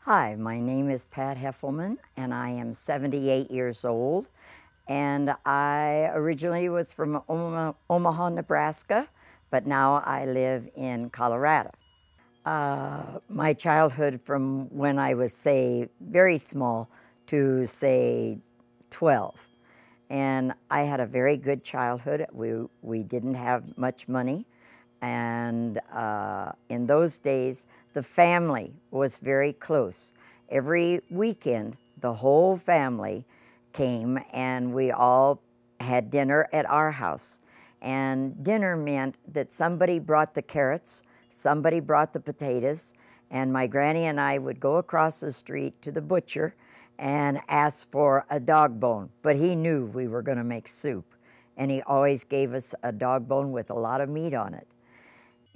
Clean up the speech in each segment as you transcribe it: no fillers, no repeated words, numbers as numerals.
Hi, my name is Pat Heffelman, and I am 78 years old. And I originally was from Omaha, Nebraska, but now I live in Colorado. My childhood from when I was, say, very small to, say, 12. And I had a very good childhood. We didn't have much money. And in those days, the family was very close. Every weekend, the whole family came and we all had dinner at our house. And dinner meant that somebody brought the carrots, somebody brought the potatoes, and my granny and I would go across the street to the butcher and ask for a dog bone. But he knew we were going to make soup, and he always gave us a dog bone with a lot of meat on it.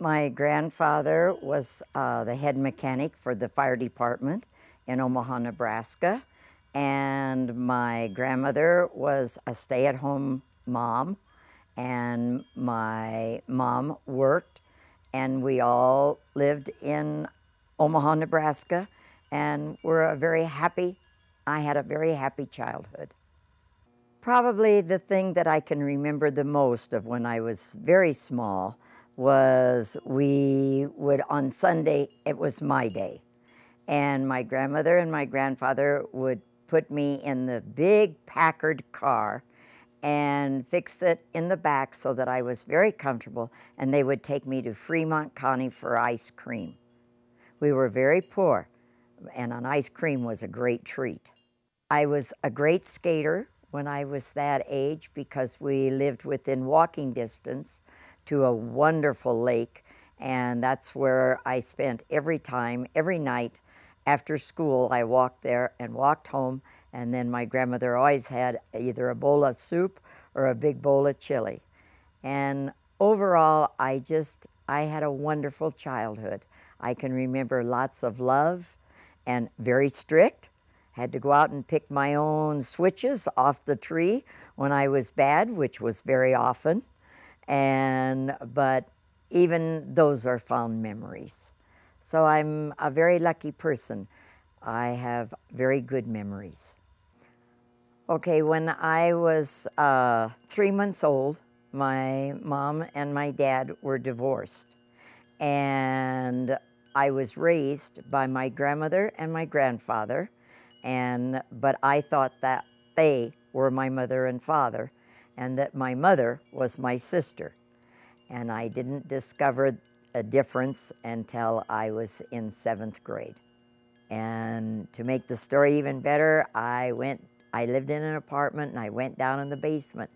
My grandfather was the head mechanic for the fire department in Omaha, Nebraska, and my grandmother was a stay-at-home mom, and my mom worked, and we all lived in Omaha, Nebraska, and I had a very happy childhood. Probably the thing that I can remember the most of when I was very small was on Sunday, it was my day. And my grandmother and my grandfather would put me in the big Packard car and fix it in the back so that I was very comfortable, and they would take me to Fremont County for ice cream. We were very poor, and an ice cream was a great treat. I was a great skater when I was that age because we lived within walking distance to a wonderful lake, and that's where I spent every night after school. I walked there and walked home, and then my grandmother always had either a bowl of soup or a big bowl of chili. And overall, I had a wonderful childhood. I can remember lots of love and very strict. Had to go out and pick my own switches off the tree when I was bad, which was very often. But even those are fond memories. So I'm a very lucky person. I have very good memories. Okay, when I was 3 months old, my mom and my dad were divorced. And I was raised by my grandmother and my grandfather, but I thought that they were my mother and father, and that my mother was my sister. And I didn't discover a difference until I was in 7th grade. And to make the story even better, I lived in an apartment, and I went down in the basement.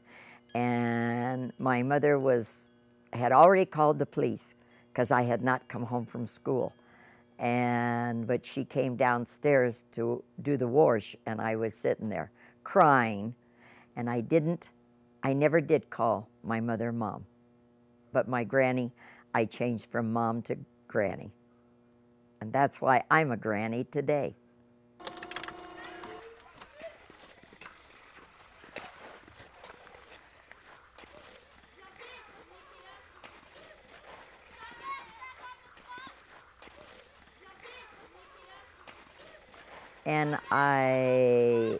And my mother had already called the police because I had not come home from school. But she came downstairs to do the wash, and I was sitting there crying. And I never did call my mother Mom. But my granny, I changed from Mom to Granny. And that's why I'm a granny today. And I